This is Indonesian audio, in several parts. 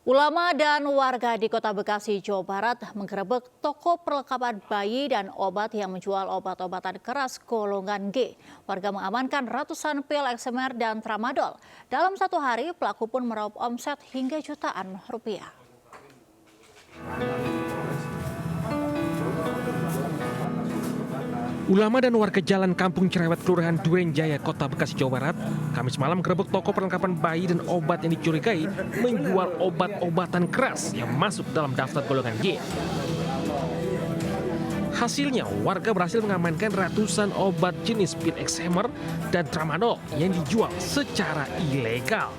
Ulama dan warga di Kota Bekasi, Jawa Barat menggerebek toko perlengkapan bayi dan obat yang menjual obat-obatan keras golongan G. Warga mengamankan ratusan pil eksemer dan tramadol. Dalam satu hari, pelaku pun meraup omset hingga jutaan rupiah. Ulama dan warga Jalan Kampung Cerewet, Kelurahan Duren Jaya, Kota Bekasi, Jawa Barat, Kamis malam gerebek toko perlengkapan bayi dan obat yang dicurigai menjual obat-obatan keras yang masuk dalam daftar golongan G. Hasilnya, warga berhasil mengamankan ratusan obat jenis pil eksemer dan tramadol yang dijual secara ilegal.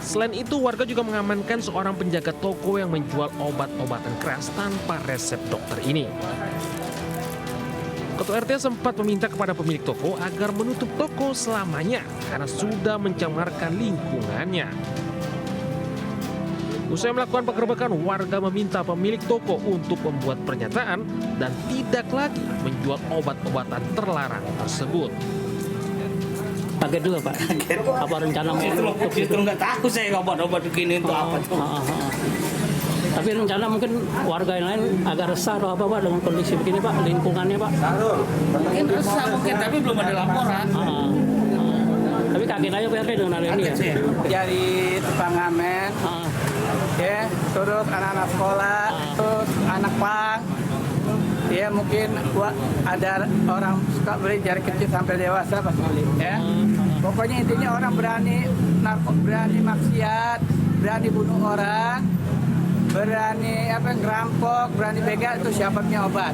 Selain itu, warga juga mengamankan seorang penjaga toko yang menjual obat-obatan keras tanpa resep dokter ini. Ketua RT sempat meminta kepada pemilik toko agar menutup toko selamanya karena sudah mencemarkan lingkungannya. Usai melakukan penggerebekan, warga meminta pemilik toko untuk membuat pernyataan dan tidak lagi menjual obat-obatan terlarang tersebut. Kaget juga Pak, apa rencana mau tutup? Justru nggak tahu saya obat-obat begini untuk apa tuh. Tapi rencana mungkin warga yang lain agak resah atau apa Pak dengan kondisi begini Pak, lingkungannya Pak? Mungkin resah mungkin, tapi belum ada laporan. Tapi kaget aja PRT dengan hal ini ya? Jadi tukang ngamen, ya, terus anak-anak sekolah, terus anak pang. Ya mungkin ada orang suka beli dari kecil sampai dewasa pasti beli. Ya. Pokoknya intinya orang berani maksiat, berani bunuh orang, berani ngerampok, berani begal, itu siapa punya obat.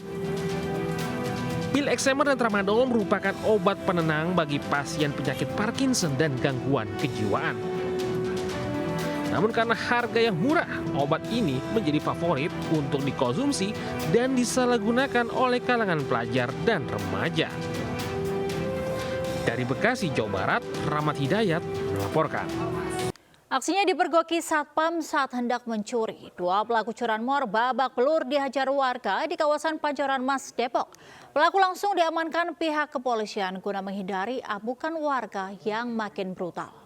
Pil eksemer dan tramadol merupakan obat penenang bagi pasien penyakit Parkinson dan gangguan kejiwaan. Namun karena harga yang murah, obat ini menjadi favorit untuk dikonsumsi dan disalahgunakan oleh kalangan pelajar dan remaja. Dari Bekasi, Jawa Barat, Rahmat Hidayat melaporkan. Aksinya dipergoki Satpam saat hendak mencuri. Dua pelaku curanmor babak belur dihajar warga di kawasan Pancoran Mas, Depok. Pelaku langsung diamankan pihak kepolisian guna menghindari amukan warga yang makin brutal.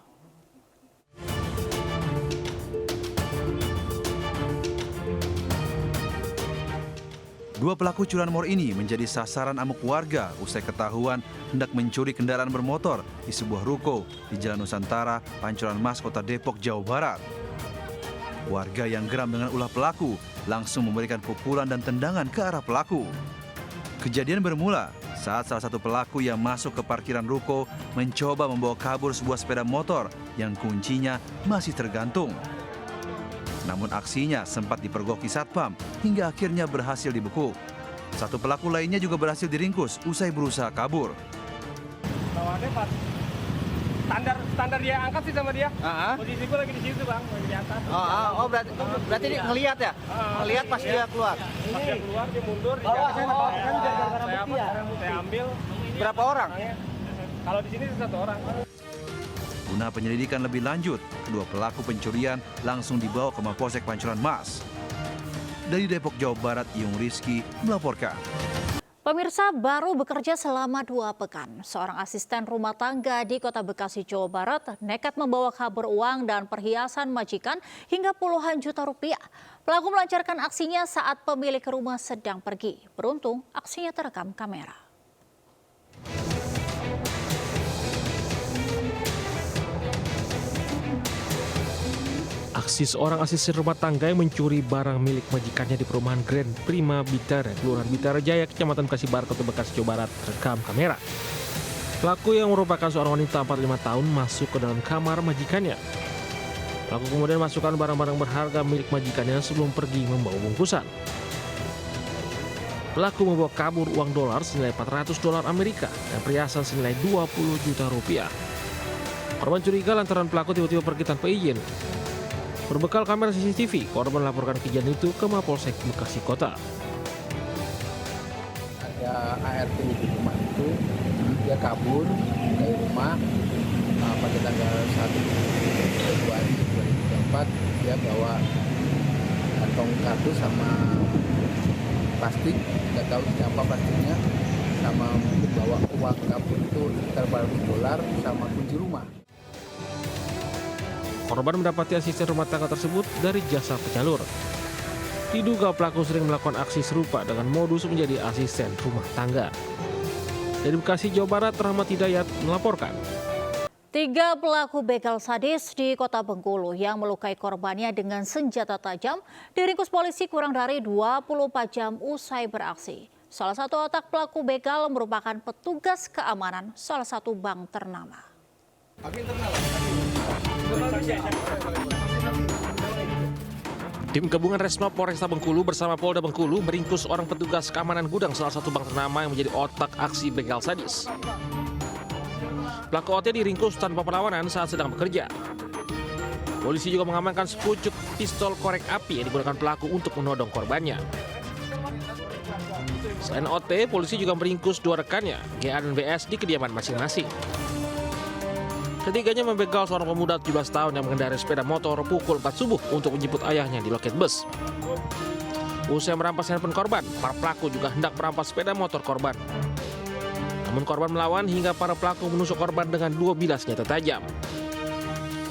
Dua pelaku curanmor ini menjadi sasaran amuk warga usai ketahuan hendak mencuri kendaraan bermotor di sebuah ruko di Jalan Nusantara, Pancoran Mas, Kota Depok, Jawa Barat. Warga yang geram dengan ulah pelaku langsung memberikan pukulan dan tendangan ke arah pelaku. Kejadian bermula saat salah satu pelaku yang masuk ke parkiran ruko mencoba membawa kabur sebuah sepeda motor yang kuncinya masih tergantung. Namun aksinya sempat dipergoki Satpam hingga akhirnya berhasil dibekuk. Satu pelaku lainnya juga berhasil diringkus usai berusaha kabur. Bawaannya Pak, standar dia angkat sih sama dia. Posisi gue lagi di situ Bang, lagi di atas. Berarti ini ngelihat ya? Ngelihat pas dia keluar. Pas dia keluar, dia mundur, di jatuh. Saya ambil. Berapa orang? Kalau di sini satu orang. Guna penyelidikan lebih lanjut, kedua pelaku pencurian langsung dibawa ke Mapolsek Pancoran Mas. Dari Depok, Jawa Barat, Yung Rizky melaporkan. Pemirsa, baru bekerja selama 2 pekan. Seorang asisten rumah tangga di Kota Bekasi, Jawa Barat nekat membawa kabur uang dan perhiasan majikan hingga puluhan juta rupiah. Pelaku melancarkan aksinya saat pemilik rumah sedang pergi. Beruntung, aksinya terekam kamera. Aksi seorang asisten rumah tangga yang mencuri barang milik majikannya di perumahan Grand Prima Bitara, Kelurahan Bitara Jaya, Kecamatan Bekasi Barat, Kota Bekasi, Jawa Barat, terekam kamera. Pelaku yang merupakan seorang wanita 45 tahun masuk ke dalam kamar majikannya. Pelaku kemudian masukkan barang-barang berharga milik majikannya sebelum pergi membawa bungkusan. Pelaku membawa kabur uang dolar senilai $400 Amerika dan perhiasan senilai 20 juta rupiah. Korban curiga lantaran pelaku tiba-tiba pergi tanpa izin. Berbekal kamera CCTV, korban melaporkan kejadian itu ke Mapolsek Bekasi Kota. Ada ART di rumah itu, dia kabur dari rumah pada tanggal 1 Februari 2024. Dia bawa kantong kardus sama plastik, nggak tahu siapa plastiknya, sama mungkin bawa uang kabur itu sekitar $400 sama kunci rumah. Korban mendapati asisten rumah tangga tersebut dari jasa penyalur. Diduga pelaku sering melakukan aksi serupa dengan modus menjadi asisten rumah tangga. Dari Bekasi, Jawa Barat, Rahmat Hidayat melaporkan. 3 pelaku begal sadis di Kota Bengkulu yang melukai korbannya dengan senjata tajam diringkus polisi kurang dari 24 jam usai beraksi. Salah satu otak pelaku begal merupakan petugas keamanan salah satu bank ternama. Tim gabungan Resmob Polresta Bengkulu bersama Polda Bengkulu meringkus orang petugas keamanan gudang salah satu bank ternama yang menjadi otak aksi begal sadis. Pelaku OT diringkus tanpa perlawanan saat sedang bekerja. Polisi juga mengamankan sepucuk pistol korek api yang digunakan pelaku untuk menodong korbannya. Selain OT, polisi juga meringkus 2 rekannya, GA dan BS, di kediaman masing-masing. Ketiganya membegal seorang pemuda 17 tahun yang mengendarai sepeda motor pukul 4 subuh untuk menjemput ayahnya di loket bus. Usai merampas handphone korban, para pelaku juga hendak merampas sepeda motor korban. Namun korban melawan hingga para pelaku menusuk korban dengan 2 bilah senjata tajam.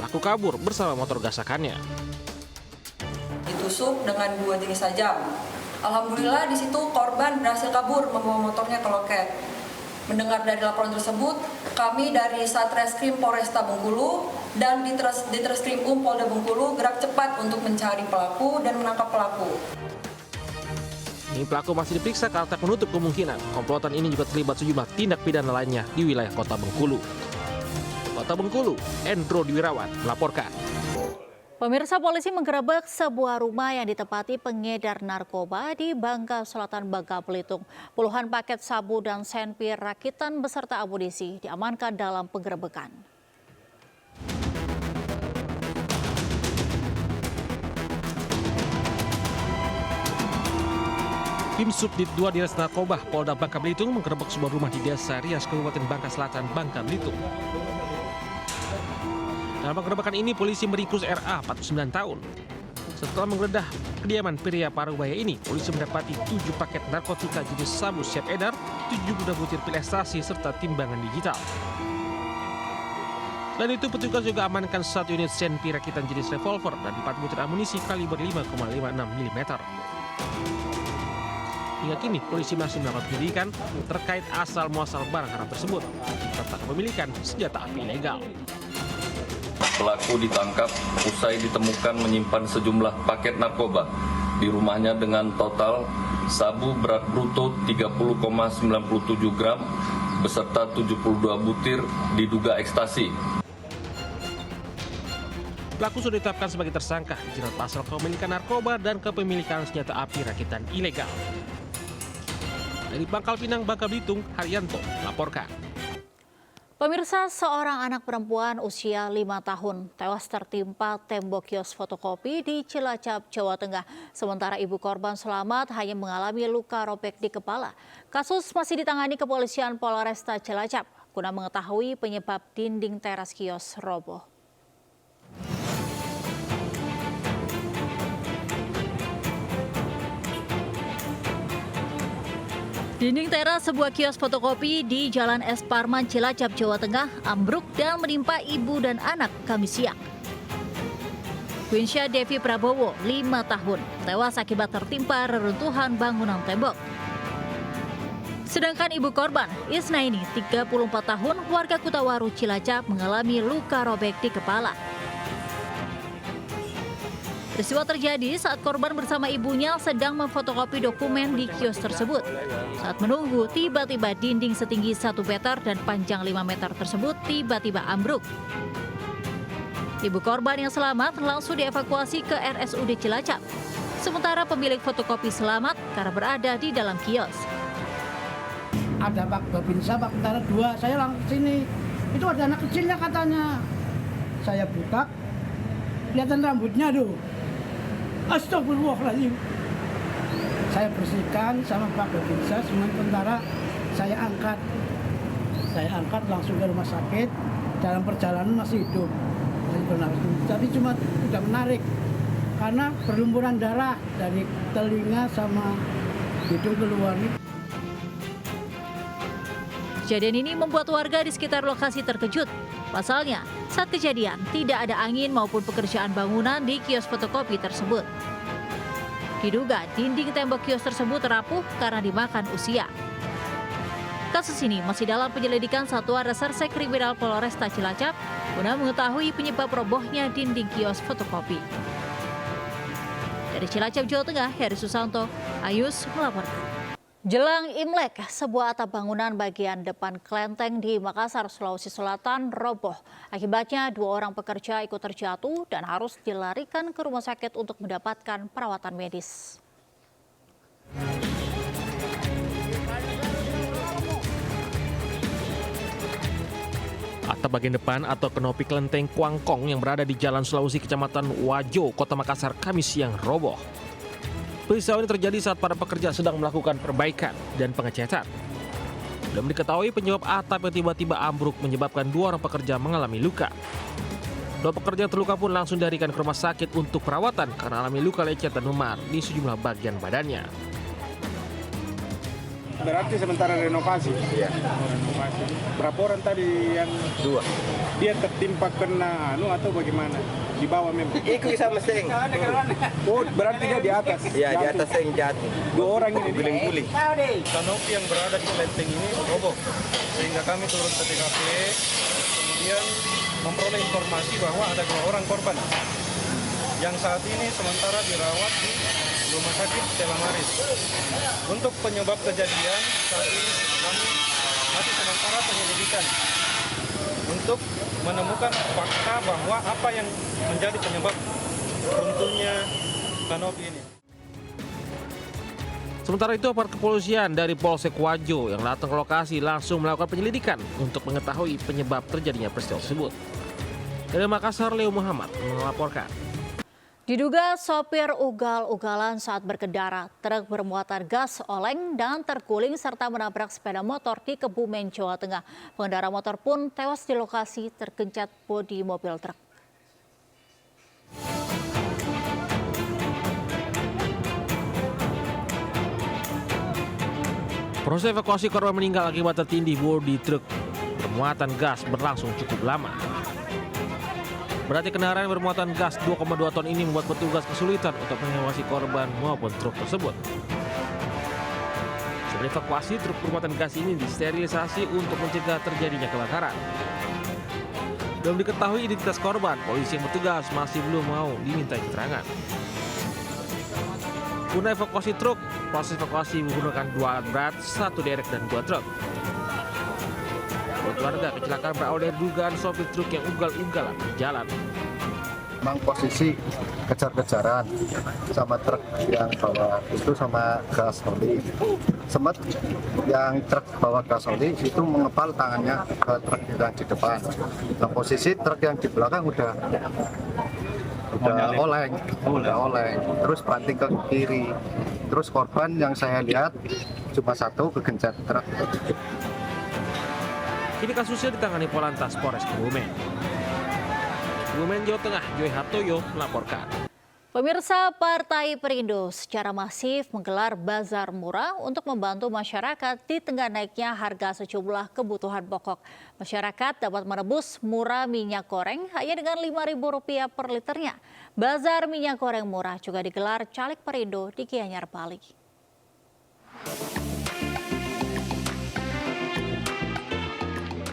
Pelaku kabur bersama motor gasakannya. Ditusuk dengan 2 jenis tajam. Alhamdulillah di situ korban berhasil kabur membawa motornya ke loket. Mendengar dari laporan tersebut, kami dari Satreskrim Polresta Bengkulu dan Ditreskrim Polda Bengkulu gerak cepat untuk mencari pelaku dan menangkap pelaku. Ini pelaku masih diperiksa karena tak menutup kemungkinan komplotan ini juga terlibat sejumlah tindak pidana lainnya di wilayah Kota Bengkulu. Kota Bengkulu, Endro Diwirawan melaporkan. Pemirsa, polisi menggerebek sebuah rumah yang ditempati pengedar narkoba di Bangka Selatan, Bangka Belitung. Puluhan paket sabu dan senpir rakitan beserta amunisi diamankan dalam penggerebekan. Tim Subdit 2 Dinas Narkoba Polda Bangka Belitung menggerebek sebuah rumah di Desa Rias, Kabupaten Bangka Selatan, Bangka Belitung. Dalam penggerebekan ini, polisi meringkus RA, 49 tahun. Setelah menggeledah kediaman pria Parubaya ini, polisi mendapati 7 paket narkotika jenis sabu siap edar, 72 butir pil ekstasi, serta timbangan digital. Selain itu, petugas juga amankan 1 unit senpi rakitan jenis revolver dan 4 butir amunisi kaliber 5,56 mm. Hingga kini, polisi masih melakukan penyelidikan terkait asal-muasal barang haram tersebut, serta kepemilikan senjata api ilegal. Pelaku ditangkap usai ditemukan menyimpan sejumlah paket narkoba di rumahnya dengan total sabu berat bruto 30,97 gram beserta 72 butir diduga ekstasi. Pelaku sudah ditetapkan sebagai tersangka dijerat pasal kepemilikan narkoba dan kepemilikan senjata api rakitan ilegal. Dari Pangkal Pinang, Bangka Belitung, Haryanto melaporkan. Pemirsa, seorang anak perempuan usia 5 tahun tewas tertimpa tembok kios fotokopi di Cilacap, Jawa Tengah. Sementara ibu korban selamat hanya mengalami luka robek di kepala. Kasus masih ditangani kepolisian Polresta Cilacap guna mengetahui penyebab dinding teras kios roboh. Dinding teras sebuah kios fotokopi di Jalan Es Parman, Cilacap, Jawa Tengah ambruk dan menimpa ibu dan anak Kamis siang. Quinsia Devi Prabowo, 5 tahun, tewas akibat tertimpa reruntuhan bangunan tembok. Sedangkan ibu korban, Isnaini, 34 tahun, warga Kutawaru, Cilacap, mengalami luka robek di kepala. Peristiwa terjadi saat korban bersama ibunya sedang memfotokopi dokumen di kios tersebut. Saat menunggu, tiba-tiba dinding setinggi 1 meter dan panjang 5 meter tersebut tiba-tiba ambruk. Ibu korban yang selamat langsung dievakuasi ke RSUD Cilacap. Sementara pemilik fotokopi selamat karena berada di dalam kios. Ada Pak Babinsa, Pak Tentara 2, saya langsung sini. Itu ada anak kecilnya katanya. Saya buka, kelihatan rambutnya tuh. Astagfirullahaladzim. Saya bersihkan sama Pak Babinsa, semua tentara saya angkat langsung ke rumah sakit. Dalam perjalanan masih hidup. Tapi cuma tidak menarik karena berlumuran darah dari telinga sama hidung keluar. Kejadian ini membuat warga di sekitar lokasi terkejut. Pasalnya, saat kejadian tidak ada angin maupun pekerjaan bangunan di kios fotokopi tersebut. Diduga dinding tembok kios tersebut rapuh karena dimakan usia. Kasus ini masih dalam penyelidikan Satuan Reserse Kriminal Polresta Cilacap guna mengetahui penyebab robohnya dinding kios fotokopi. Dari Cilacap, Jawa Tengah, Heri Susanto, Ayus melaporkan. Jelang Imlek, sebuah atap bangunan bagian depan kelenteng di Makassar, Sulawesi Selatan roboh. Akibatnya 2 orang pekerja ikut terjatuh dan harus dilarikan ke rumah sakit untuk mendapatkan perawatan medis. Atap bagian depan atau kenopi kelenteng Kuangkong yang berada di Jalan Sulawesi, Kecamatan Wajo, Kota Makassar, Kamis siang roboh. Peristiwa ini terjadi saat para pekerja sedang melakukan perbaikan dan pengecatan. Belum diketahui penyebab atap yang tiba-tiba ambruk menyebabkan 2 orang pekerja mengalami luka. 2 pekerja terluka pun langsung dilarikan ke rumah sakit untuk perawatan karena alami luka lecet dan memar di sejumlah bagian badannya. Berarti sementara renovasi? Iya. Berapa orang tadi yang 2? Dia tertimpa kena atau bagaimana? Di bawah memang? Ikut sama seng. Oh, berarti dia di atas? Iya, di atas seng jatuh. 2 orang ini guling-guling. Kanopi yang berada di kelenteng ini roboh. Sehingga kami turun ke TKP, kemudian memperoleh informasi bahwa ada 2 orang korban. Yang saat ini sementara dirawat di Rumah Sakit Stella Maris. Untuk penyebab kejadian saat ini kami masih sementara penyelidikan untuk menemukan fakta bahwa apa yang menjadi penyebab runtuhnya kanopi ini. Sementara itu, aparat kepolisian dari Polsek Wajo yang datang ke lokasi langsung melakukan penyelidikan untuk mengetahui penyebab terjadinya peristiwa tersebut. Dari Makassar, Leo Muhammad melaporkan. Diduga sopir ugal-ugalan saat berkendara, truk bermuatan gas oleng dan terguling serta menabrak sepeda motor di Kebumen, Jawa Tengah. Pengendara motor pun tewas di lokasi tergencet bodi mobil truk. Proses evakuasi korban meninggal akibat tertindih bodi truk bermuatan gas berlangsung cukup lama. Berarti kendaraan bermuatan gas 2,2 ton ini membuat petugas kesulitan untuk mengevakuasi korban maupun truk tersebut. Setelah evakuasi, truk bermuatan gas ini disterilisasi untuk mencegah terjadinya kebakaran. Belum diketahui identitas korban, polisi yang bertugas masih belum mau dimintai keterangan. Guna evakuasi truk, proses evakuasi menggunakan 2 alat berat, 1 derek dan 2 truk. Warga kecelakaan berawal dari dugaan sopir truk yang ugal-ugalan di jalan. Memang posisi kejar-kejaran sama truk yang bawa itu sama gas oli. Sempat yang truk bawa gas oli itu mengepal tangannya ke truk yang di depan. Nah, posisi truk yang di belakang udah oleng, terus banting ke kiri. Terus korban yang saya lihat cuma 1 kegencet truk. Kini kasusnya ditangani Polantas Polres Kebumen. Kebumen, Jawa Tengah, Joy Hartoyo melaporkan. Pemirsa, Partai Perindo secara masif menggelar bazar murah untuk membantu masyarakat di tengah naiknya harga sejumlah kebutuhan pokok. Masyarakat dapat menebus murah minyak goreng hanya dengan Rp5.000 per liternya. Bazar minyak goreng murah juga digelar Caleg Perindo di Gianyar, Bali.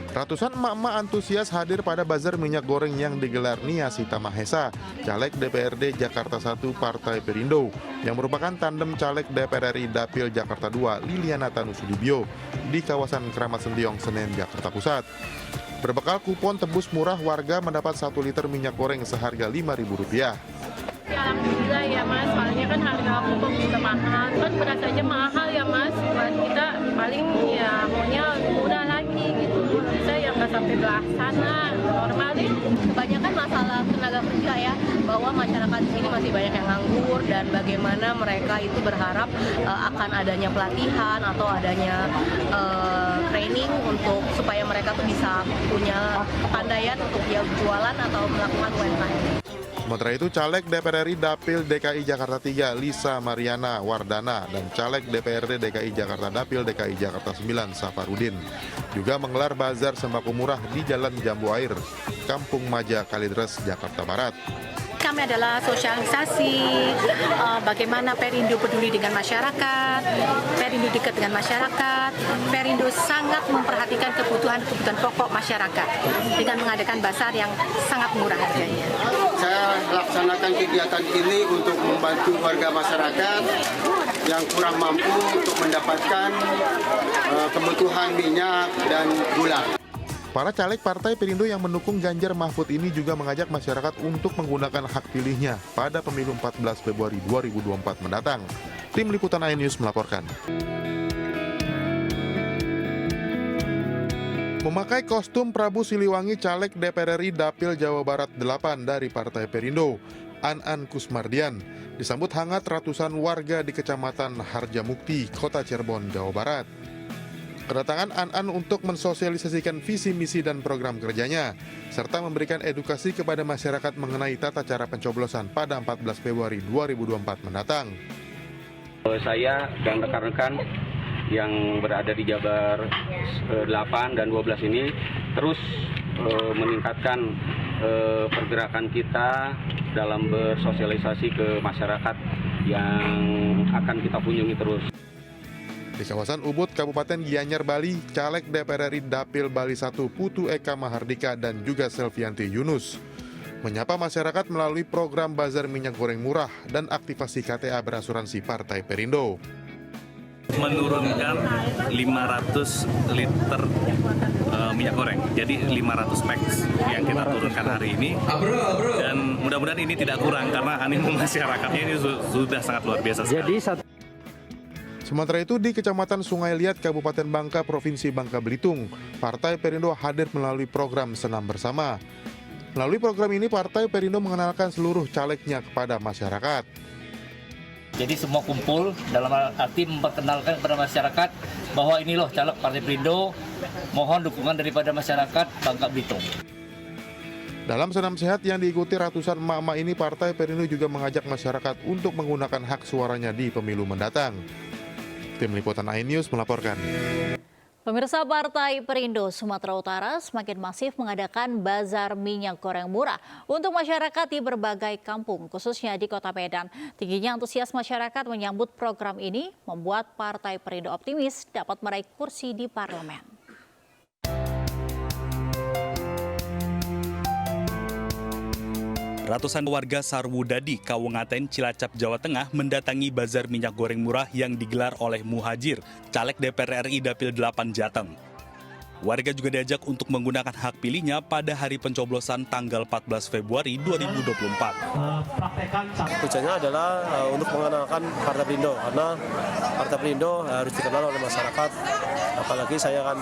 Ratusan emak-emak antusias hadir pada bazar minyak goreng yang digelar Nia Sita Mahesa, Caleg DPRD Jakarta 1 Partai Perindo, yang merupakan tandem Caleg DPR RI Dapil Jakarta 2 Liliana Tanusudibyo di kawasan Keramat Sendiong, Senen, Jakarta Pusat. Berbekal kupon tebus murah, warga mendapat 1 liter minyak goreng seharga Rp5.000. Alhamdulillah ya Mas, soalnya kan harga pupuk juga mahal, kan beras aja mahal ya Mas, buat kita paling ya maunya murah lagi gitu, bisa ya nggak sampai belasan lah, normalin. Kebanyakan masalah tenaga kerja ya, bahwa masyarakat di sini masih banyak yang nganggur dan bagaimana mereka itu berharap akan adanya pelatihan atau adanya training untuk supaya mereka tuh bisa punya kepandaian untuk jualan atau melakukan UMKM. Sementara itu, Caleg DPR RI Dapil DKI Jakarta 3 Lisa Mariana Wardana dan Caleg DPRD DKI Jakarta Dapil DKI Jakarta 9 Safarudin juga menggelar bazar sembako murah di Jalan Jambu Air, Kampung Maja, Kalideres, Jakarta Barat. Kami adalah sosialisasi bagaimana Perindo peduli dengan masyarakat, Perindo dekat dengan masyarakat, Perindo sangat memperhatikan kebutuhan-kebutuhan pokok masyarakat dengan mengadakan bazar yang sangat murah harganya. Saya laksanakan kegiatan ini untuk membantu warga masyarakat yang kurang mampu untuk mendapatkan kebutuhan minyak dan gula. Para caleg Partai Perindo yang mendukung Ganjar Mahfud ini juga mengajak masyarakat untuk menggunakan hak pilihnya pada pemilu 14 Februari 2024 mendatang. Tim Liputan iNews melaporkan. Memakai kostum Prabu Siliwangi, caleg DPR RI Dapil Jawa Barat 8 dari Partai Perindo, An Kusmardian, disambut hangat ratusan warga di Kecamatan Harjamukti, Kota Cirebon, Jawa Barat. Kedatangan An untuk mensosialisasikan visi misi dan program kerjanya, serta memberikan edukasi kepada masyarakat mengenai tata cara pencoblosan pada 14 Februari 2024 mendatang. Saya dan rekan-rekan yang berada di Jabar 8 dan 12 ini terus meningkatkan pergerakan kita dalam bersosialisasi ke masyarakat yang akan kita kunjungi terus. Di kawasan Ubud, Kabupaten Gianyar, Bali, caleg DPR RI Dapil Bali 1 Putu Eka Mahardika dan juga Selvianti Yunus menyapa masyarakat melalui program bazar minyak goreng murah dan aktivasi KTA berasuransi Partai Perindo. Menurunkan 500 liter minyak goreng, jadi 500 packs yang kita turunkan hari ini, dan mudah-mudahan ini tidak kurang karena animo masyarakatnya ini sudah sangat luar biasa sekali. Sementara itu di Kecamatan Sungai Liat, Kabupaten Bangka, Provinsi Bangka Belitung, Partai Perindo hadir melalui program Senam Bersama. Melalui program ini, Partai Perindo mengenalkan seluruh calegnya kepada masyarakat. Jadi semua kumpul dalam arti memperkenalkan kepada masyarakat bahwa ini loh caleg Partai Perindo, mohon dukungan daripada masyarakat Bangka Belitung. Dalam senam sehat yang diikuti ratusan emak-emak ini, Partai Perindo juga mengajak masyarakat untuk menggunakan hak suaranya di pemilu mendatang. Tim Liputan iNews melaporkan. Pemirsa, Partai Perindo Sumatera Utara semakin masif mengadakan bazar minyak goreng murah untuk masyarakat di berbagai kampung, khususnya di Kota Medan. Tingginya antusias masyarakat menyambut program ini membuat Partai Perindo optimis dapat meraih kursi di parlemen. Ratusan warga Sarwudadi, Kawengaten, Cilacap, Jawa Tengah mendatangi bazar minyak goreng murah yang digelar oleh Muhajir, caleg DPR RI Dapil 8 Jateng. Warga juga diajak untuk menggunakan hak pilihnya pada hari pencoblosan tanggal 14 Februari 2024. Tujuannya adalah untuk mengenalkan Partai Perindo, karena Partai Perindo harus dikenal oleh masyarakat. Apalagi saya kan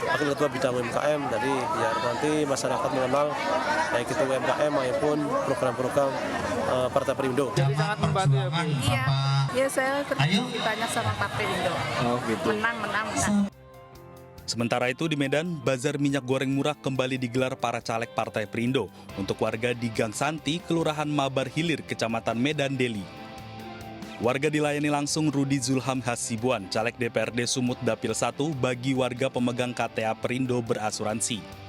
wakil ketua bidang UMKM, jadi biar nanti masyarakat mengenal baik itu UMKM maupun program-program Partai Perindo. Jadi sangat membantu ya, Bu? Iya, saya terima banyak sama Partai Perindo. Oh gitu. Menang. Sementara itu di Medan, bazar minyak goreng murah kembali digelar para caleg Partai Perindo untuk warga di Gang Santi, Kelurahan Mabar Hilir, Kecamatan Medan, Deli. Warga dilayani langsung Rudi Zulham Hasibuan, caleg DPRD Sumut Dapil 1 bagi warga pemegang KTA Perindo berasuransi.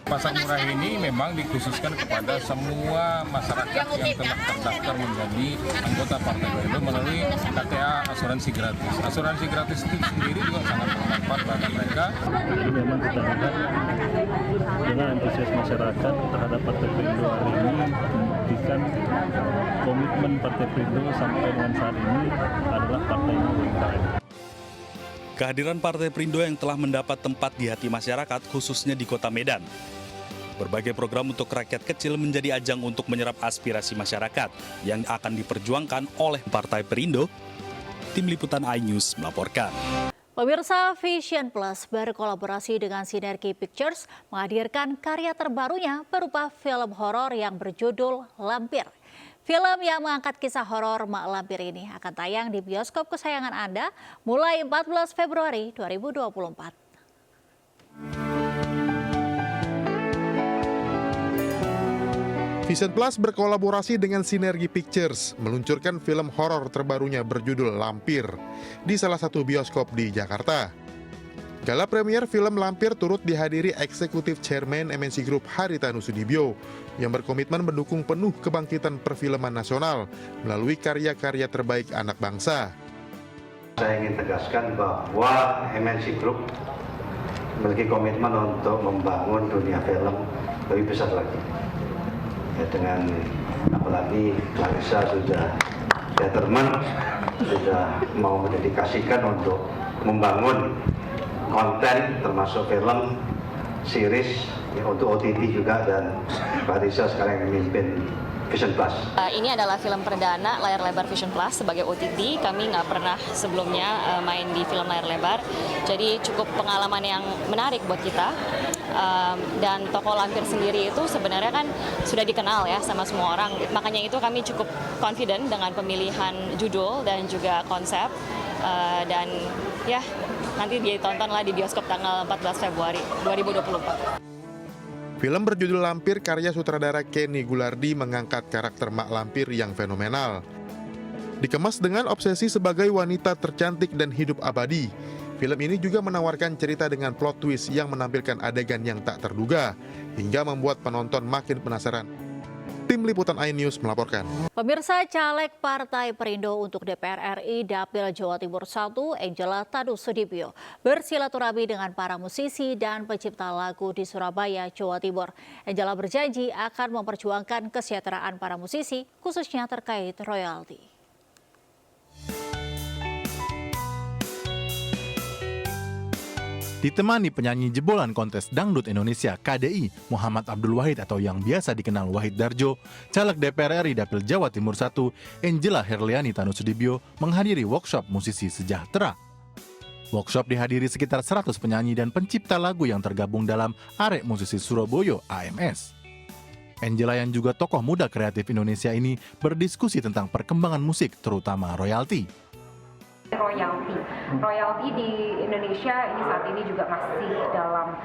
Pasar murah ini memang dikhususkan kepada semua masyarakat yang telah terdaftar menjadi anggota Partai Perindo melalui KTA asuransi gratis. Asuransi gratis itu sendiri juga sangat bermanfaat bagi mereka. Jadi memang kita harap dengan antusias masyarakat terhadap Partai Perindo hari ini membuktikan komitmen Partai Perindo sampai dengan saat ini adalah partai UMKM. Kehadiran Partai Perindo yang telah mendapat tempat di hati masyarakat khususnya di Kota Medan. Berbagai program untuk rakyat kecil menjadi ajang untuk menyerap aspirasi masyarakat yang akan diperjuangkan oleh Partai Perindo. Tim Liputan iNews melaporkan. Pemirsa, Vision Plus berkolaborasi dengan Sinergi Pictures menghadirkan karya terbarunya berupa film horor yang berjudul Lampir. Film yang mengangkat kisah horor Mak Lampir ini akan tayang di bioskop kesayangan Anda mulai 14 Februari 2024. Vision Plus berkolaborasi dengan Sinergi Pictures meluncurkan film horor terbarunya berjudul Lampir di salah satu bioskop di Jakarta. Gala premier film Lampir turut dihadiri Eksekutif Chairman MNC Group Haritanu Sudibyo yang berkomitmen mendukung penuh kebangkitan perfilman nasional melalui karya-karya terbaik anak bangsa. Saya ingin tegaskan bahwa MNC Group memiliki komitmen untuk membangun dunia film lebih besar lagi. Ya, dengan apalagi Clarissa sudah gentleman, sudah mau mendedikasikan untuk membangun konten termasuk film, series ya, untuk OTT juga, dan Clarissa sekarang yang memimpin Vision Plus. Ini adalah film perdana layar lebar Vision Plus sebagai OTT. Kami nggak pernah sebelumnya main di film layar lebar, jadi cukup pengalaman yang menarik buat kita. Dan tokoh Lampir sendiri itu sebenarnya kan sudah dikenal ya sama semua orang. Makanya itu kami cukup confident dengan pemilihan judul dan juga konsep. Dan ya nanti ditontonlah di bioskop tanggal 14 Februari 2024. Film berjudul Lampir karya sutradara Kenny Gulardi mengangkat karakter Mak Lampir yang fenomenal. Dikemas dengan obsesi sebagai wanita tercantik dan hidup abadi, film ini juga menawarkan cerita dengan plot twist yang menampilkan adegan yang tak terduga, hingga membuat penonton makin penasaran. Tim Liputan iNews melaporkan. Pemirsa, caleg Partai Perindo untuk DPR RI Dapil Jawa Timur 1, Angela Tanu Sudibyo, bersilaturahmi dengan para musisi dan pencipta lagu di Surabaya, Jawa Timur. Angela berjanji akan memperjuangkan kesejahteraan para musisi, khususnya terkait royalti. Ditemani penyanyi jebolan kontes Dangdut Indonesia KDI Muhammad Abdul Wahid atau yang biasa dikenal Wahid Darjo, caleg DPR RI Dapil Jawa Timur 1, Angela Herliani Tanu Sudibyo menghadiri workshop musisi sejahtera. Workshop dihadiri sekitar 100 penyanyi dan pencipta lagu yang tergabung dalam Arek Musisi Surabaya AMS. Angela yang juga tokoh muda kreatif Indonesia ini berdiskusi tentang perkembangan musik terutama royalti. Royalti di Indonesia ini saat ini juga masih dalam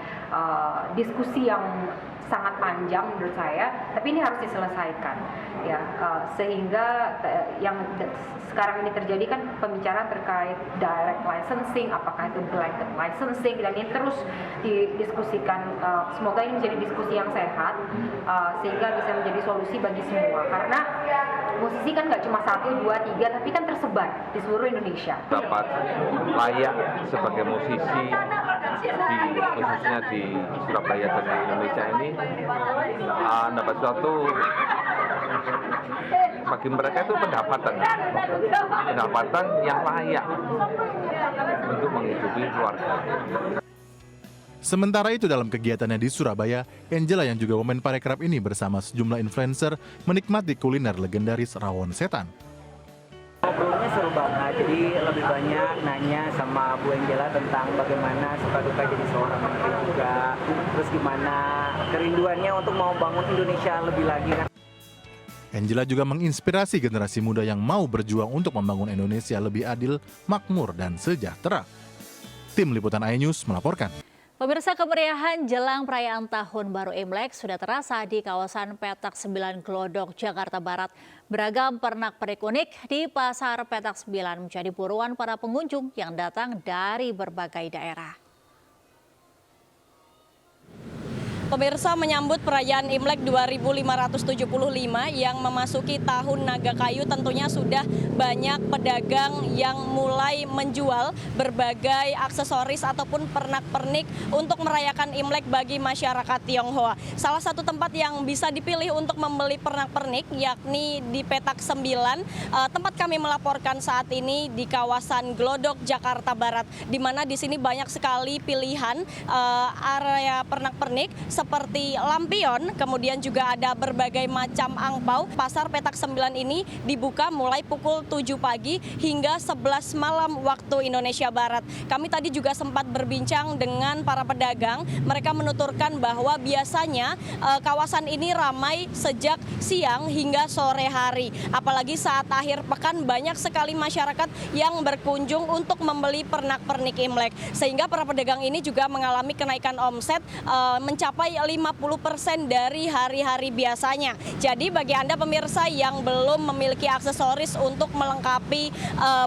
diskusi yang sangat panjang menurut saya, tapi ini harus diselesaikan ya, sehingga yang sekarang ini terjadi kan pembicaraan terkait direct licensing, apakah itu blanket licensing, dan ini terus didiskusikan. Semoga ini menjadi diskusi yang sehat sehingga bisa menjadi solusi bagi semua, karena musisi kan nggak cuma 1, 2, 3, tapi kan tersebar di seluruh Indonesia. Dapat layak sebagai musisi khususnya di Surabaya dan di Indonesia ini dapat suatu bagi mereka itu pendapatan yang layak untuk menghidupi keluarga. Sementara itu dalam kegiatannya di Surabaya, Angela yang juga Women Parekraf ini bersama sejumlah influencer menikmati kuliner legendaris rawon setan. Ngobrolnya seru banget, jadi lebih banyak nanya sama Bu Angela tentang bagaimana suka duka jadi seorang menteri juga, terus gimana kerinduannya untuk mau bangun Indonesia lebih lagi kan. Angela juga menginspirasi generasi muda yang mau berjuang untuk membangun Indonesia lebih adil, makmur, dan sejahtera. Tim Liputan iNews melaporkan. Pemirsa, kemeriahan jelang perayaan Tahun Baru Imlek sudah terasa di kawasan Petak 9 Glodok, Jakarta Barat. Beragam pernak-pernik unik di Pasar Petak 9 menjadi buruan para pengunjung yang datang dari berbagai daerah. Pemirsa, menyambut perayaan Imlek 2575 yang memasuki tahun naga kayu, tentunya sudah banyak pedagang yang mulai menjual berbagai aksesoris ataupun pernak-pernik untuk merayakan Imlek bagi masyarakat Tionghoa. Salah satu tempat yang bisa dipilih untuk membeli pernak-pernik yakni di Petak 9, tempat kami melaporkan saat ini di kawasan Glodok, Jakarta Barat, di mana di sini banyak sekali pilihan area pernak-pernik seperti lampion, kemudian juga ada berbagai macam angpau. Pasar Petak 9 ini dibuka mulai pukul 7 pagi hingga 11 malam waktu Indonesia Barat. Kami tadi juga sempat berbincang dengan para pedagang. Mereka menuturkan bahwa biasanya kawasan ini ramai sejak siang hingga sore hari. Apalagi saat akhir pekan banyak sekali masyarakat yang berkunjung untuk membeli pernak-pernik Imlek. Sehingga para pedagang ini juga mengalami kenaikan omset mencapai mencapai 50% dari hari-hari biasanya. Jadi bagi Anda pemirsa yang belum memiliki aksesoris untuk melengkapi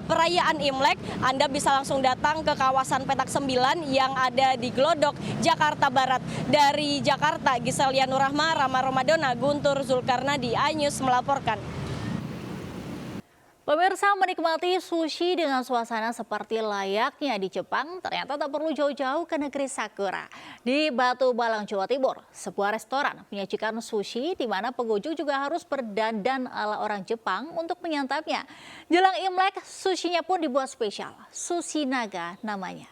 perayaan Imlek, Anda bisa langsung datang ke kawasan Petak 9 yang ada di Glodok, Jakarta Barat. Dari Jakarta, Giselia Nurrahma, Rama Romadona, Guntur Zulkarnadi, iNews melaporkan. Pemirsa, menikmati sushi dengan suasana seperti layaknya di Jepang ternyata tak perlu jauh-jauh ke negeri Sakura. Di Batu Balang, Jawa Timur, sebuah restoran menyajikan sushi di mana pengunjung juga harus berdandan ala orang Jepang untuk menyantapnya. Jelang Imlek, sushinya pun dibuat spesial, sushi naga namanya.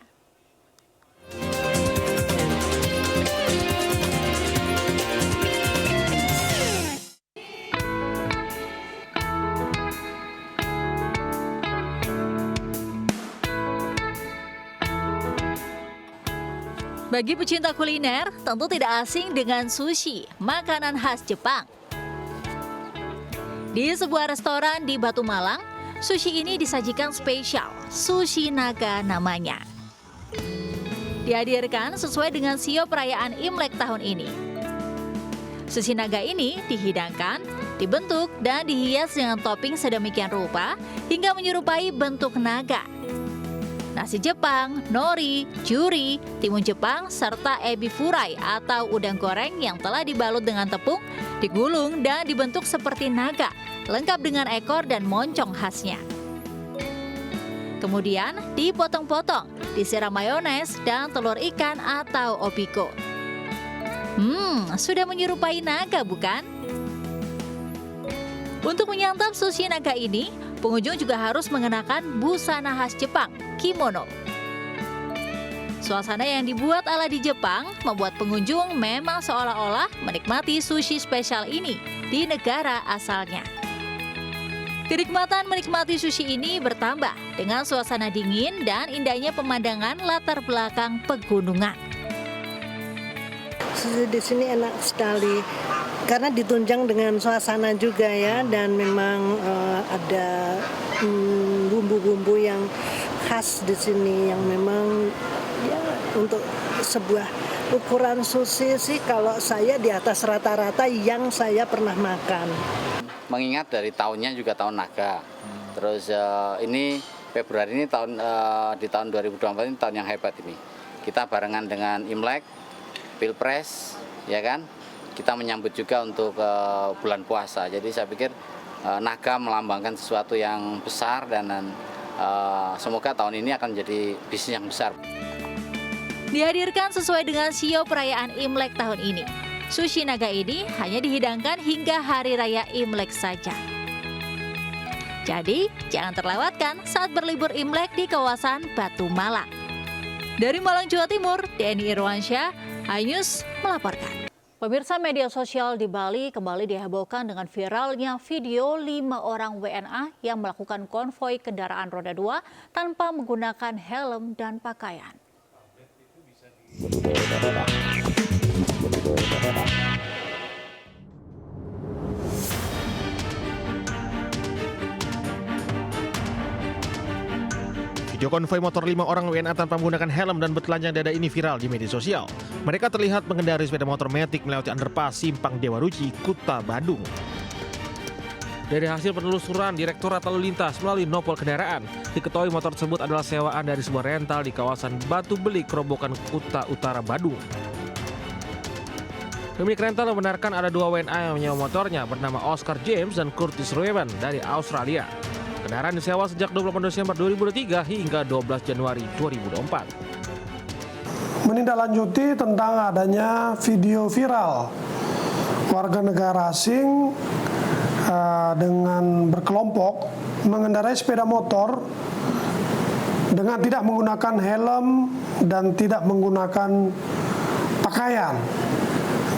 Bagi pecinta kuliner, tentu tidak asing dengan sushi, makanan khas Jepang. Di sebuah restoran di Batu Malang, sushi ini disajikan spesial, sushi naga namanya. Dihadirkan sesuai dengan sio perayaan Imlek tahun ini. Sushi naga ini dihidangkan, dibentuk, dan dihias dengan topping sedemikian rupa hingga menyerupai bentuk naga. Nasi Jepang, nori, juri, timun Jepang, serta ebi furai atau udang goreng yang telah dibalut dengan tepung, digulung dan dibentuk seperti naga, lengkap dengan ekor dan moncong khasnya. Kemudian dipotong-potong, disiram mayones dan telur ikan atau obiko. Sudah menyerupai naga bukan? Untuk menyantap sushi naga ini, pengunjung juga harus mengenakan busana khas Jepang, kimono. Suasana yang dibuat ala di Jepang membuat pengunjung memang seolah-olah menikmati sushi spesial ini di negara asalnya. Kenikmatan menikmati sushi ini bertambah dengan suasana dingin dan indahnya pemandangan latar belakang pegunungan. Sushi di sini enak sekali. Karena ditunjang dengan suasana juga ya, dan memang ada bumbu-bumbu yang khas di sini yang memang ya untuk sebuah ukuran sushi sih kalau saya di atas rata-rata yang saya pernah makan. Mengingat dari tahunnya juga tahun naga, terus ini Februari ini di tahun 2024 ini tahun yang hebat ini. Kita barengan dengan Imlek, Pilpres, ya kan? Kita menyambut juga untuk bulan puasa. Jadi saya pikir naga melambangkan sesuatu yang besar dan semoga tahun ini akan jadi bisnis yang besar. Dihadirkan sesuai dengan sio perayaan Imlek tahun ini. Sushi naga ini hanya dihidangkan hingga hari raya Imlek saja. Jadi jangan terlewatkan saat berlibur Imlek di kawasan Batu Malang. Dari Malang, Jawa Timur, Denny Irwansyah, iNews melaporkan. Pemirsa, media sosial di Bali kembali dihebohkan dengan viralnya video 5 orang WNA yang melakukan konvoi kendaraan roda 2 tanpa menggunakan helm dan pakaian. Video konvoi motor 5 orang WNA tanpa menggunakan helm dan bertelanjang dada ini viral di media sosial. Mereka terlihat mengendarai sepeda motor Matic melewati underpass Simpang Dewa Ruci, Kuta Badung. Dari hasil penelusuran Direktorat Lalu Lintas melalui nopol kendaraan, diketahui motor tersebut adalah sewaan dari sebuah rental di kawasan Batu Belik, Kerobokan, Kuta Utara, Badung. Pemilik rental membenarkan ada 2 WNA yang menyewa motornya bernama Oscar James dan Curtis Rowan dari Australia. Kendaraan disewa sejak 28 Desember 2023 hingga 12 Januari 2024. Menindaklanjuti tentang adanya video viral warga negara asing dengan berkelompok mengendarai sepeda motor dengan tidak menggunakan helm dan tidak menggunakan pakaian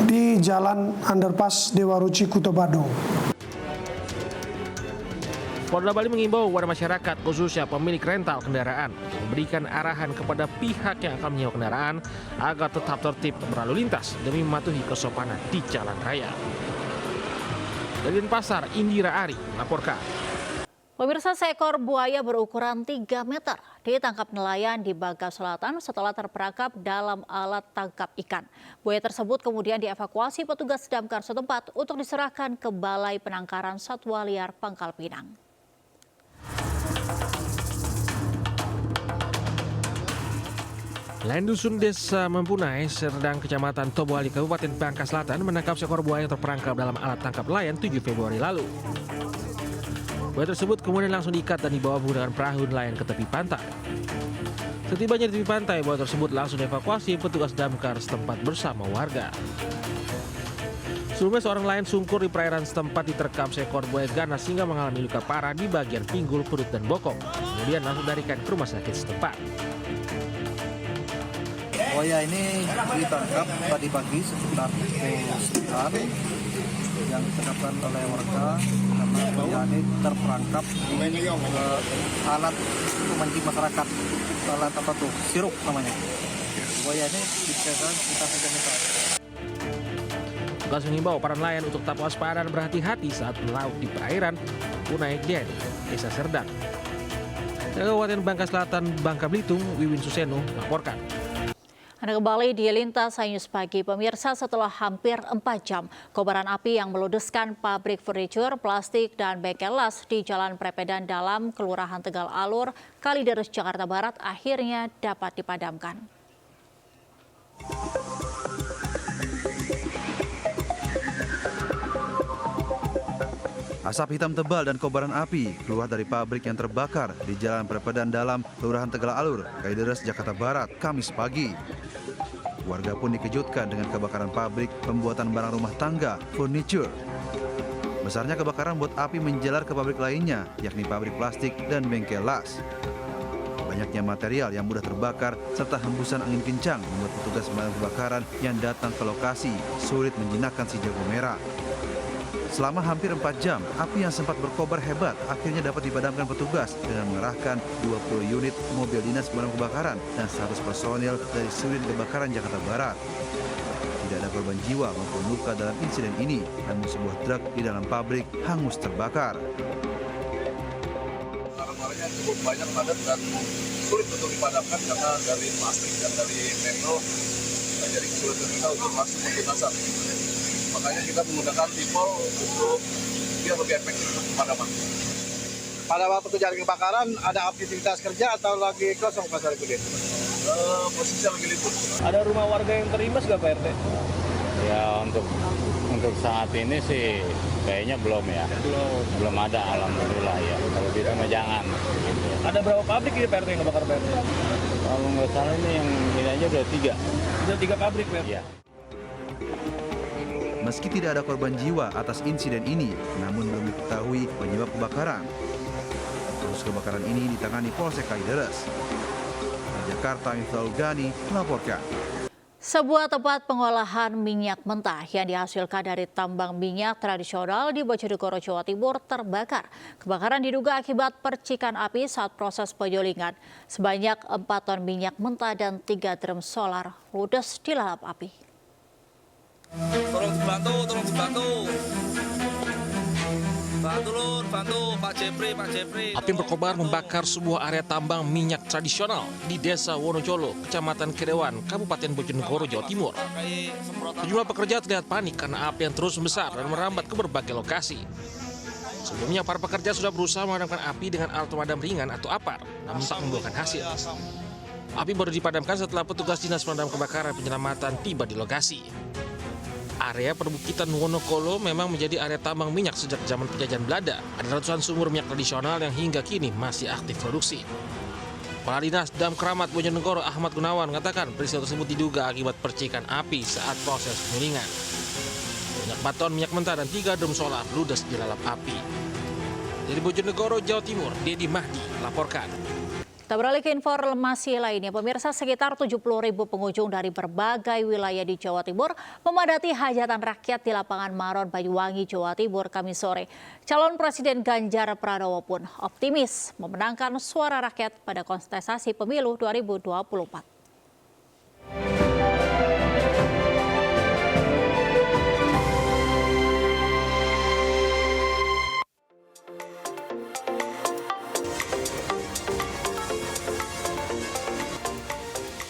di Jalan Underpass Dewa Ruci, Kuta Badung. Polda Bali mengimbau kepada masyarakat, khususnya pemilik rental kendaraan, memberikan arahan kepada pihak yang akan menyewa kendaraan agar tetap tertib berlalu lintas demi mematuhi kesopanan di jalan raya. Dari Denpasar, Indira Ari melaporkan. Pemirsa, seekor buaya berukuran 3 meter ditangkap nelayan di Baga Selatan setelah terperangkap dalam alat tangkap ikan. Buaya tersebut kemudian dievakuasi petugas damkar setempat untuk diserahkan ke Balai Penangkaran Satwa Liar Pangkal Pinang. Lain dusun Desa Mempunai, Serdang, Kecamatan Toboali, Kabupaten Bangka Selatan menangkap seekor buaya yang terperangkap dalam alat tangkap nelayan 7 Februari lalu. Buaya tersebut kemudian langsung diikat dan dibawa menggunakan perahu nelayan ke tepi pantai. Setibanya di tepi pantai, buaya tersebut langsung dievakuasi petugas damkar setempat bersama warga. Sebelumnya seorang nelayan sungkur di perairan setempat diterkam seekor buaya ganas hingga mengalami luka parah di bagian pinggul, perut, dan bokong. Kemudian langsung dilarikan ke rumah sakit setempat. Buaya ini ditangkap tadi pagi sekitar pukul 9 yang ditangkapkan oleh warga karena buaya ini terperangkap di alat memancing masyarakat, alat apa tuh, sirup namanya. Buaya ini dikenakan sekitar 3 meter. Tugas mengimbau para nelayan untuk tetap waspada dan berhati-hati saat melaut di perairan Punai Deni, Desa Serdang. Dari Kabupaten Bangka Selatan, Bangka Belitung, Wiwin Suseno melaporkan. Anda kembali di Lintas News Pagi. Pemirsa, setelah hampir 4 jam, kobaran api yang meludeskan pabrik furniture, plastik, dan bengkel las di Jalan Prepedan Dalam, Kelurahan Tegal Alur, Kalideres, Jakarta Barat akhirnya dapat dipadamkan. Asap hitam tebal dan kobaran api keluar dari pabrik yang terbakar di Jalan Prepedan Dalam, Kelurahan Tegal Alur, Kalideres, Jakarta Barat, Kamis pagi. Warga pun dikejutkan dengan kebakaran pabrik pembuatan barang rumah tangga, furniture. Besarnya kebakaran membuat api menjalar ke pabrik lainnya, yakni pabrik plastik dan bengkel las. Banyaknya material yang mudah terbakar serta hembusan angin kencang membuat petugas pemadam kebakaran yang datang ke lokasi sulit menjinakkan si jago merah. Selama hampir 4 jam, api yang sempat berkobar hebat akhirnya dapat dipadamkan petugas dengan mengerahkan 20 unit mobil dinas pemadam kebakaran dan 100 personil dari Sudin Kebakaran Jakarta Barat. Tidak ada korban jiwa maupun luka dalam insiden ini, namun sebuah truk di dalam pabrik hangus terbakar. Barang-barangnya cukup banyak, padat, dan sulit untuk dipadamkan karena dari plastik dan dari metro, jadi sulit kita untuk masuk untuk asap. Makanya kita menggunakan tipol untuk biar lebih efektif untuk pemadaman. Pada waktu kejadian kebakaran, ada aktivitas kerja atau lagi kosong Pak Sarifudin? Posisinya lagi libur. Ada rumah warga yang terimbas nggak Pak RT? Ya untuk saat ini sih kayaknya belum ya. Belum ada, alhamdulillah ya. Kalau bisa mah jangan. Gitu. Ada berapa pabrik ya Pak RT yang kebakar Pak RT? Kalau nggak salah ini yang ini aja udah 3. Udah 3 pabrik Pak? Iya. Meski tidak ada korban jiwa atas insiden ini, namun belum diketahui penyebab kebakaran. Kasus kebakaran ini ditangani Polsek Kalideres. Di Jakarta, Miftahul Ghani melaporkan. Sebuah tempat pengolahan minyak mentah yang dihasilkan dari tambang minyak tradisional di Bojonegoro, Jawa Timur terbakar. Kebakaran diduga akibat percikan api saat proses penyolingan. Sebanyak 4 ton minyak mentah dan 3 drum solar ludes dilalap api. Tolong dibantu. Bantu Pak Jepri. Api berkobar membakar sebuah area tambang minyak tradisional di Desa Wonocolo, Kecamatan Kerewan, Kabupaten Bojonegoro, Jawa Timur. Sejumlah pekerja terlihat panik karena api yang terus membesar dan merambat ke berbagai lokasi. Sebelumnya para pekerja sudah berusaha memadamkan api dengan alat pemadam ringan atau APAR, namun tak membuahkan hasil. Api baru dipadamkan setelah petugas Dinas Pemadam Kebakaran Penyelamatan tiba di lokasi. Area perbukitan Wonokolo memang menjadi area tambang minyak sejak zaman penjajahan Belanda. Ada ratusan sumur minyak tradisional yang hingga kini masih aktif produksi. Kepala Dinas Damkar Bojonegoro Ahmad Gunawan mengatakan peristiwa tersebut diduga akibat percikan api saat proses pengilingan. Banyak 4 ton minyak mentah dan 3 drum solar ludes dilalap api. Dari Bojonegoro, Jawa Timur, Dedi Mahdi melaporkan. Kita beralih ke informasi lainnya. Pemirsa, sekitar 70.000 pengunjung dari berbagai wilayah di Jawa Timur memadati hajatan rakyat di lapangan Maron, Banyuwangi, Jawa Timur, Kamis sore. Calon Presiden Ganjar Pranowo pun optimis memenangkan suara rakyat pada kontestasi pemilu 2024.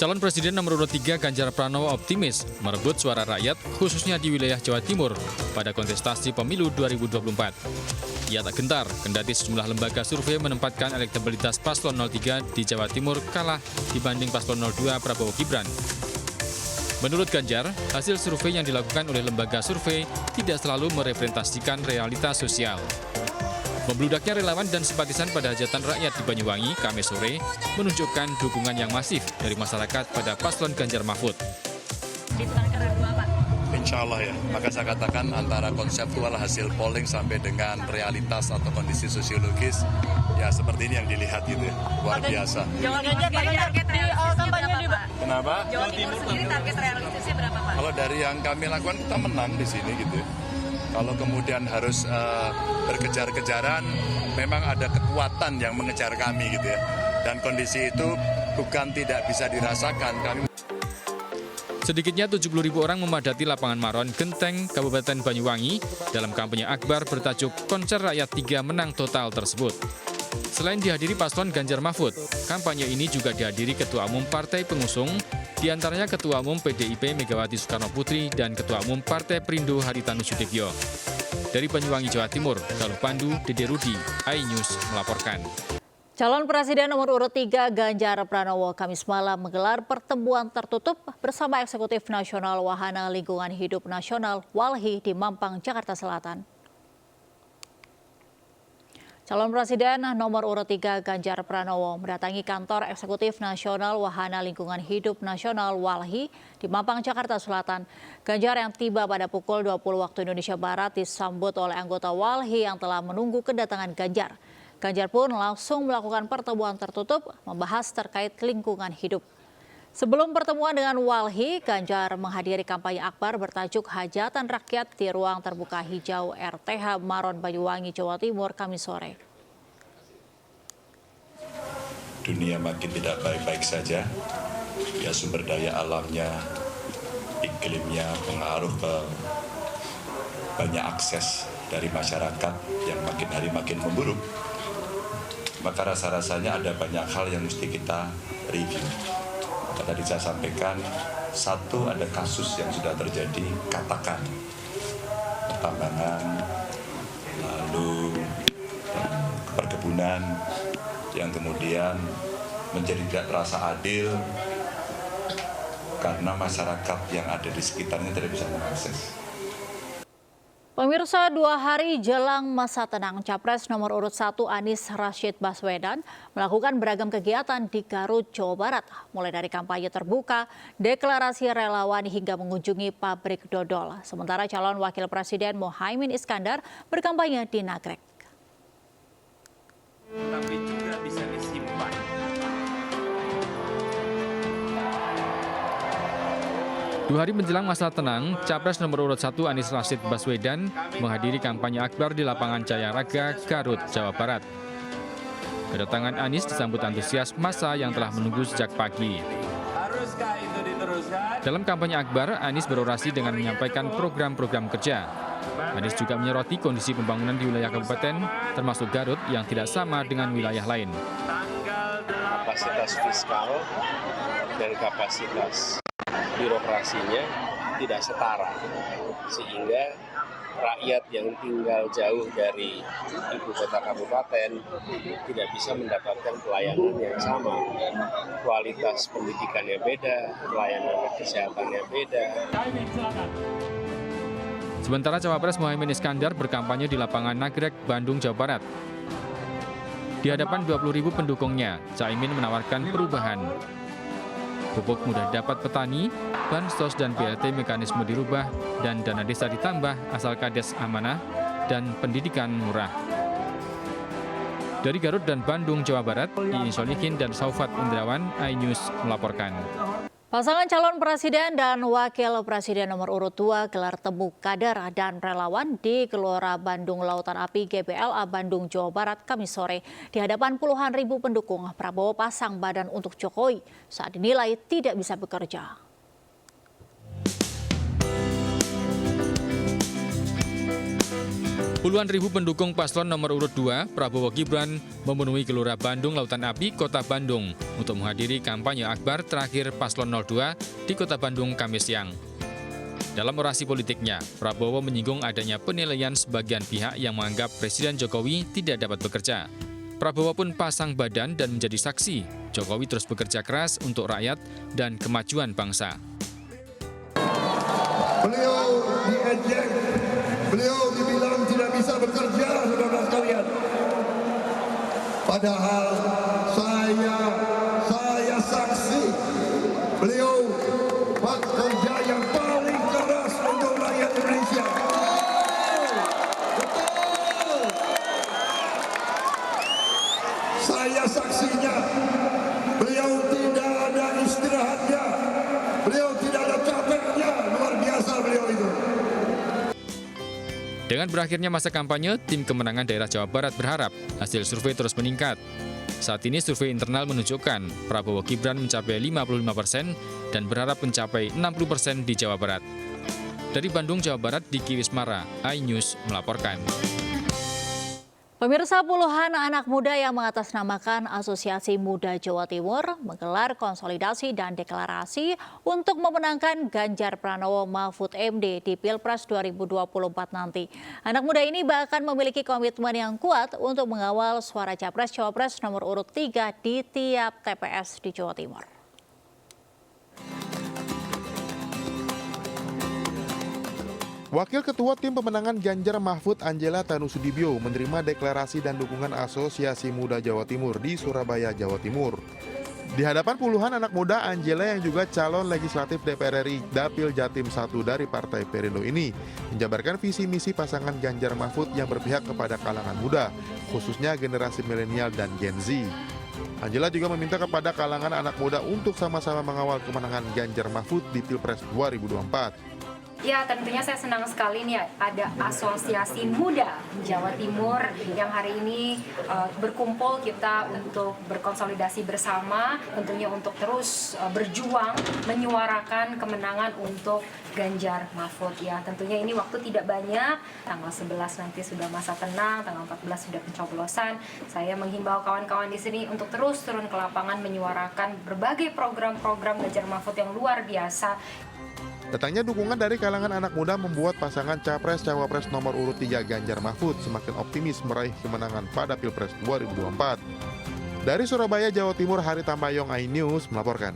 Calon Presiden nomor urut 3 Ganjar Pranowo optimis merebut suara rakyat khususnya di wilayah Jawa Timur pada kontestasi pemilu 2024. Ia tak gentar kendati sejumlah lembaga survei menempatkan elektabilitas paslon 03 di Jawa Timur kalah dibanding paslon 02 Prabowo Gibran. Menurut Ganjar, hasil survei yang dilakukan oleh lembaga survei tidak selalu merepresentasikan realitas sosial. Membludaknya relawan dan simpatisan pada hajatan rakyat di Banyuwangi, Kamis sore, menunjukkan dukungan yang masif dari masyarakat pada paslon Ganjar Mahfud. Insya Allah ya, maka saya katakan antara konseptual hasil polling sampai dengan realitas atau kondisi sosiologis, ya seperti ini yang dilihat gitu ya, luar biasa. Kenapa? Jawa Timur sendiri target realistisnya berapa, Pak? Kalau dari yang kami lakukan, kita menang di sini gitu ya. Kalau kemudian harus berkejar-kejaran, memang ada kekuatan yang mengejar kami gitu ya. Dan kondisi itu bukan tidak bisa dirasakan. Sedikitnya 70.000 orang memadati lapangan Maron, Genteng, Kabupaten Banyuwangi dalam kampanye akbar bertajuk Konser Rakyat 3 Menang Total tersebut. Selain dihadiri paslon Ganjar Mahfud, kampanye ini juga dihadiri Ketua Umum Partai Pengusung, diantaranya Ketua Umum PDIP Megawati Soekarno Putri dan Ketua Umum Partai Perindo Haritanu Sudibyo. Dari Banyuwangi, Jawa Timur, Galuh Pandu, Dede Rudi, iNews melaporkan. Calon Presiden nomor urut 3 Ganjar Pranowo Kamis malam menggelar pertemuan tertutup bersama Eksekutif Nasional Wahana Lingkungan Hidup Nasional Walhi di Mampang, Jakarta Selatan. Calon Presiden nomor urut 3 Ganjar Pranowo mendatangi kantor Eksekutif Nasional Wahana Lingkungan Hidup Nasional Walhi di Mampang, Jakarta Selatan. Ganjar yang tiba pada pukul 20 waktu Indonesia Barat disambut oleh anggota Walhi yang telah menunggu kedatangan Ganjar. Ganjar pun langsung melakukan pertemuan tertutup membahas terkait lingkungan hidup. Sebelum pertemuan dengan Walhi, Ganjar menghadiri kampanye akbar bertajuk Hajatan Rakyat di Ruang Terbuka Hijau RTH Maron Banyuwangi, Jawa Timur, Kamis sore. Dunia makin tidak baik-baik saja, ya sumber daya alamnya, iklimnya pengaruh ke banyak akses dari masyarakat yang makin hari makin memburuk. Maka rasa-rasanya ada banyak hal yang mesti kita review. Tadi saya sampaikan, satu ada kasus yang sudah terjadi, katakan pertambangan, lalu perkebunan yang kemudian menjadi tidak terasa adil karena masyarakat yang ada di sekitarnya tidak bisa mengakses. Pemirsa, 2 hari jelang masa tenang, Capres nomor urut 1 Anies Rashid Baswedan melakukan beragam kegiatan di Garut, Jawa Barat. Mulai dari kampanye terbuka, deklarasi relawan hingga mengunjungi pabrik dodol. Sementara calon Wakil Presiden Muhaimin Iskandar berkampanye di Nagrek. Tapi juga bisa disimpan. Dua hari menjelang masa tenang, Capres nomor urut 1 Anies Rashid Baswedan menghadiri kampanye akbar di lapangan Jaya Raga, Garut, Jawa Barat. Kedatangan Anies disambut antusias massa yang telah menunggu sejak pagi. Haruskah itu diteruskan? Dalam kampanye akbar, Anies berorasi dengan menyampaikan program-program kerja. Anies juga menyoroti kondisi pembangunan di wilayah kabupaten, termasuk Garut yang tidak sama dengan wilayah lain. Kapasitas fiskal dan kapasitas birokrasinya tidak setara, sehingga rakyat yang tinggal jauh dari ibu kota kabupaten tidak bisa mendapatkan pelayanan yang sama. Kualitas pendidikannya beda, pelayanan kesehatannya beda. Sementara Cawapres Muhaimin Iskandar berkampanye di lapangan Nagrek, Bandung, Jawa Barat. Di hadapan 20.000 pendukungnya, Caimin menawarkan perubahan. Pupuk mudah dapat petani, bansos dan BLT mekanisme dirubah, dan dana desa ditambah asal kades amanah, dan pendidikan murah. Dari Garut dan Bandung, Jawa Barat, Iin Solihin dan Saufat Indrawan, iNews melaporkan. Pasangan calon presiden dan wakil presiden nomor urut 2 gelar temu kader dan relawan di Gelora Bandung Lautan Api GBLA Bandung, Jawa Barat, Kamis sore. Di hadapan puluhan ribu pendukung, Prabowo pasang badan untuk Jokowi saat dinilai tidak bisa bekerja. Puluhan ribu pendukung paslon nomor urut 2, Prabowo Gibran, memenuhi Gelora Bandung Lautan Api, Kota Bandung untuk menghadiri kampanye akbar terakhir paslon 02 di Kota Bandung Kamis siang. Dalam orasi politiknya, Prabowo menyinggung adanya penilaian sebagian pihak yang menganggap Presiden Jokowi tidak dapat bekerja. Prabowo pun pasang badan dan menjadi saksi. Jokowi terus bekerja keras untuk rakyat dan kemajuan bangsa. Beliau diejek, beliau dibilang tidak bisa bekerja, saudara sekalian. Padahal saya saksi, beliau bekerja yang paling keras untuk rakyat Indonesia. Betul. Saya saksinya, beliau tidak ada istirahatnya, beliau tidak ada capeknya, luar biasa beliau itu. Dengan berakhirnya masa kampanye, tim kemenangan daerah Jawa Barat berharap hasil survei terus meningkat. Saat ini survei internal menunjukkan Prabowo Gibran mencapai 55% dan berharap mencapai 60% di Jawa Barat. Dari Bandung, Jawa Barat, Diki Wismara, iNews melaporkan. Pemirsa, puluhan anak muda yang mengatasnamakan Asosiasi Muda Jawa Timur menggelar konsolidasi dan deklarasi untuk memenangkan Ganjar Pranowo Mahfud MD di Pilpres 2024 nanti. Anak muda ini bahkan memiliki komitmen yang kuat untuk mengawal suara Capres-Cawapres nomor urut 3 di tiap TPS di Jawa Timur. Wakil Ketua Tim Pemenangan Ganjar Mahfud Angela Tanusudibyo menerima deklarasi dan dukungan Asosiasi Muda Jawa Timur di Surabaya, Jawa Timur. Di hadapan puluhan anak muda, Angela yang juga calon legislatif DPR RI Dapil Jatim 1 dari Partai Perindo ini menjabarkan visi misi pasangan Ganjar Mahfud yang berpihak kepada kalangan muda, khususnya generasi milenial dan Gen Z. Angela juga meminta kepada kalangan anak muda untuk sama-sama mengawal kemenangan Ganjar Mahfud di Pilpres 2024. Ya, tentunya saya senang sekali nih ada Asosiasi Muda Jawa Timur yang hari ini berkumpul kita untuk berkonsolidasi bersama, tentunya untuk terus berjuang menyuarakan kemenangan untuk Ganjar Mahfud. Ya, tentunya ini waktu tidak banyak, tanggal 11 nanti sudah masa tenang, tanggal 14 sudah pencoblosan. Saya menghimbau kawan-kawan di sini untuk terus turun ke lapangan menyuarakan berbagai program-program Ganjar Mahfud yang luar biasa. Datangnya dukungan dari kalangan anak muda membuat pasangan Capres-Cawapres nomor urut 3 Ganjar Mahfud semakin optimis meraih kemenangan pada Pilpres 2024. Dari Surabaya, Jawa Timur, Hari Tambayong, iNews melaporkan.